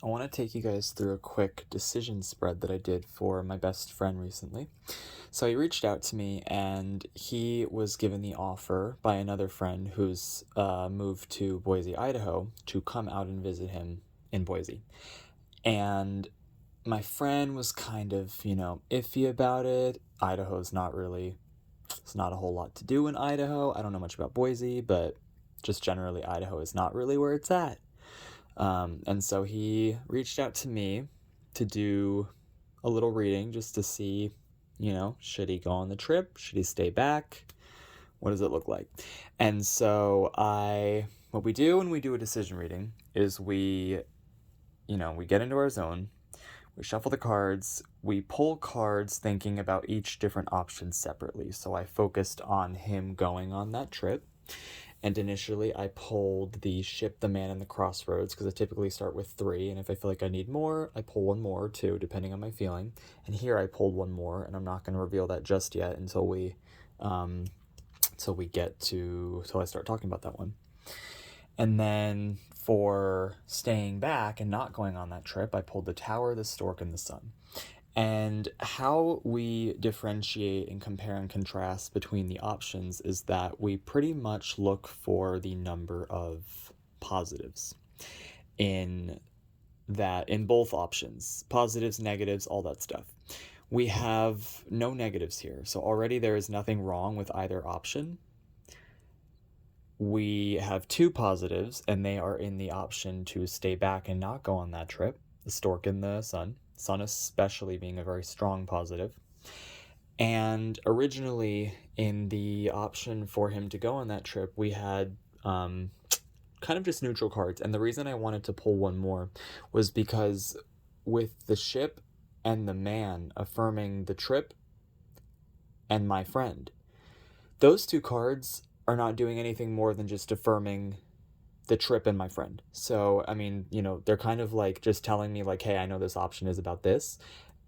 I want to take you guys through a quick decision spread that I did for my best friend recently. So he reached out to me and he was given the offer by another friend who's moved to Boise, Idaho, to come out and visit him in Boise. And my friend was kind of, iffy about it. Idaho's not really, it's not a whole lot to do in Idaho. I don't know much about Boise, but just generally, Idaho is not really where it's at. And so he reached out to me to do a little reading just to see, should he go on the trip? Should he stay back? What does it look like? And so what we do when we do a decision reading is we get into our zone, we shuffle the cards, we pull cards thinking about each different option separately. So I focused on him going on that trip. And initially I pulled the ship, the man, and the crossroads because I typically start with 3. And if I feel like I need more, I pull one more or 2, depending on my feeling. And here I pulled one more, and I'm not going to reveal that just yet until I start talking about that one. And then for staying back and not going on that trip, I pulled the tower, the stork, and the sun. And how we differentiate and compare and contrast between the options is that we pretty much look for the number of positives in both options. Positives, negatives, all that stuff. We have no negatives here, so already there is nothing wrong with either option. We have 2 positives, and they are in the option to stay back and not go on that trip, the stork and the sun. Sun especially being a very strong positive. And originally in the option for him to go on that trip, we had kind of just neutral cards. And the reason I wanted to pull one more was because with the ship and the man affirming the trip and my friend, those 2 cards are not doing anything more than just affirming the trip and my friend. So, they're kind of like just telling me like, hey, I know this option is about this.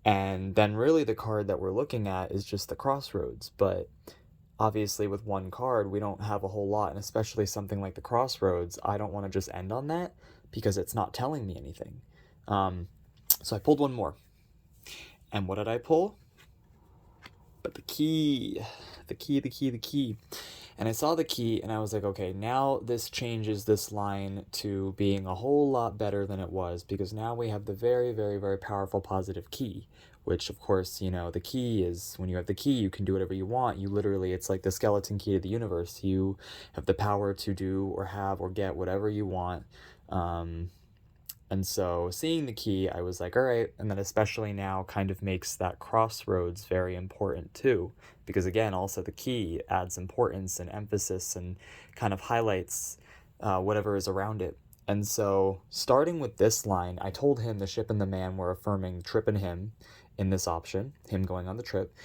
And then really the card that we're looking at is just the crossroads. But obviously with one card, we don't have a whole lot. And especially something like the crossroads, I don't want to just end on that because it's not telling me anything. So I pulled one more. And what did I pull? But the key. And I saw the key and I was like, okay, now this changes this line to being a whole lot better than it was, because now we have the very, very, very powerful positive key, which of course, the key is, when you have the key, you can do whatever you want. You literally, it's like the skeleton key to the universe. You have the power to do or have or get whatever you want. And so seeing the key, I was like, all right. And then especially now kind of makes that crossroads very important too. Because again, also the key adds importance and emphasis and kind of highlights whatever is around it. And so starting with this line, I told him the ship and the man were affirming trip and him in this option, him going on the trip.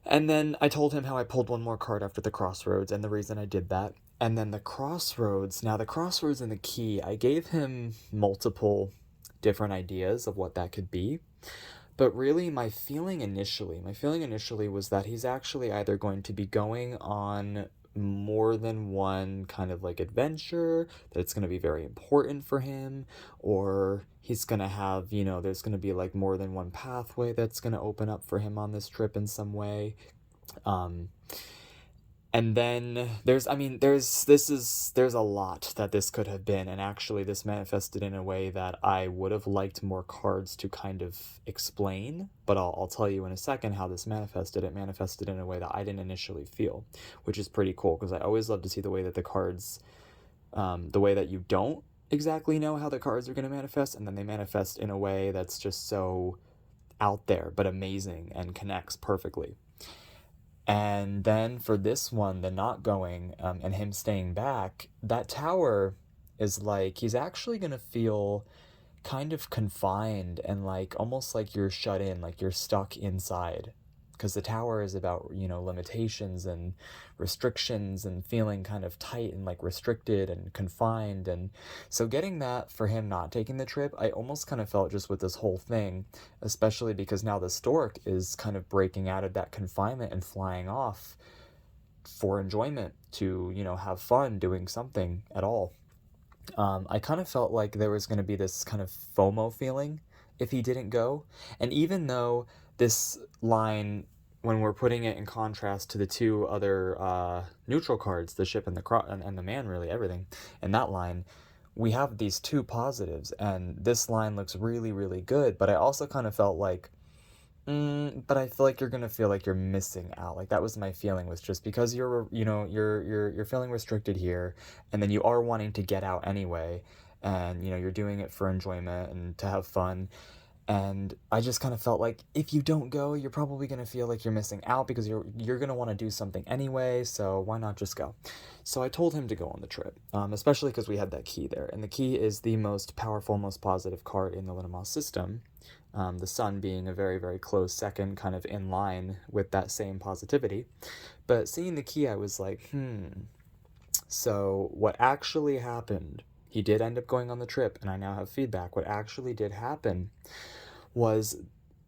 And then I told him how I pulled one more card after the crossroads and the reason I did that. And then the crossroads and the key, I gave him multiple different ideas of what that could be. But really my feeling initially was that he's actually either going to be going on more than one kind of like adventure, that it's going to be very important for him, or he's going to have, there's going to be like more than one pathway that's going to open up for him on this trip in some way. And then there's a lot that this could have been, and actually this manifested in a way that I would have liked more cards to kind of explain, but I'll tell you in a second how this manifested. It manifested in a way that I didn't initially feel, which is pretty cool, because I always love to see the way that the cards, the way that you don't exactly know how the cards are going to manifest, and then they manifest in a way that's just so out there, but amazing and connects perfectly. And then for this one, the not going and him staying back, that tower is like he's actually going to feel kind of confined and like almost like you're shut in, like you're stuck inside. Because the tower is about, limitations and restrictions and feeling kind of tight and like restricted and confined. And so getting that for him not taking the trip, I almost kind of felt just with this whole thing, especially because now the stork is kind of breaking out of that confinement and flying off for enjoyment to, have fun doing something at all. I kind of felt like there was going to be this kind of FOMO feeling if he didn't go. And even though this line, when we're putting it in contrast to the two other neutral cards, the ship and and the man, really everything, and that line, we have these two positives, and this line looks really, really good. But I also kind of felt like, but I feel like you're gonna feel like you're missing out. Like that was my feeling, was just because you're feeling restricted here, and then you are wanting to get out anyway, and you're doing it for enjoyment and to have fun. And I just kind of felt like if you don't go, you're probably gonna feel like you're missing out because you're gonna want to do something anyway. So why not just go? So I told him to go on the trip, especially because we had that key there, and the key is the most powerful, most positive card in the Linamon system. The sun being a very, very close second, kind of in line with that same positivity. But seeing the key, I was like, So what actually happened, he did end up going on the trip, and I now have feedback. What actually did happen was,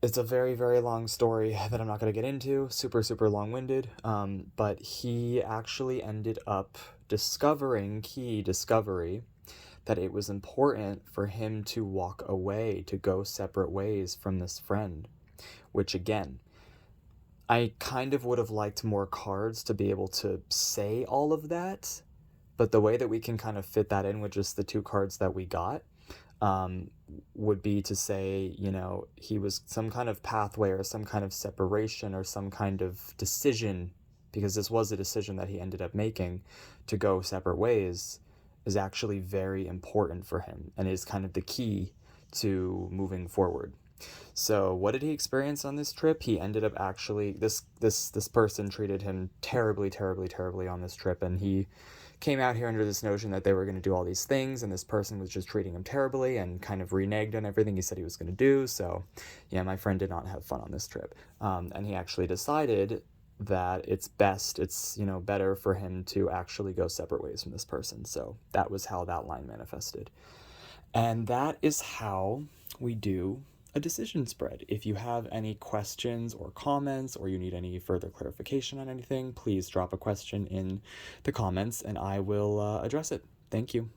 it's a very, very long story that I'm not going to get into, super, super long-winded, but he actually ended up discovering, key discovery, that it was important for him to walk away, to go separate ways from this friend, which again, I kind of would have liked more cards to be able to say all of that, but the way that we can kind of fit that in with just the two cards that we got, would be to say, he was some kind of pathway or some kind of separation or some kind of decision, because this was a decision that he ended up making to go separate ways, is actually very important for him and is kind of the key to moving forward. So what did he experience on this trip? He ended up actually, this person treated him terribly, terribly, terribly on this trip, and he came out here under this notion that they were going to do all these things, and this person was just treating him terribly and kind of reneged on everything he said he was going to do. So yeah, my friend did not have fun on this trip, and he actually decided that it's better for him to actually go separate ways from this person. So that was how that line manifested. And that is how we do a decision spread. If you have any questions or comments, or you need any further clarification on anything, please drop a question in the comments and I will address it. Thank you.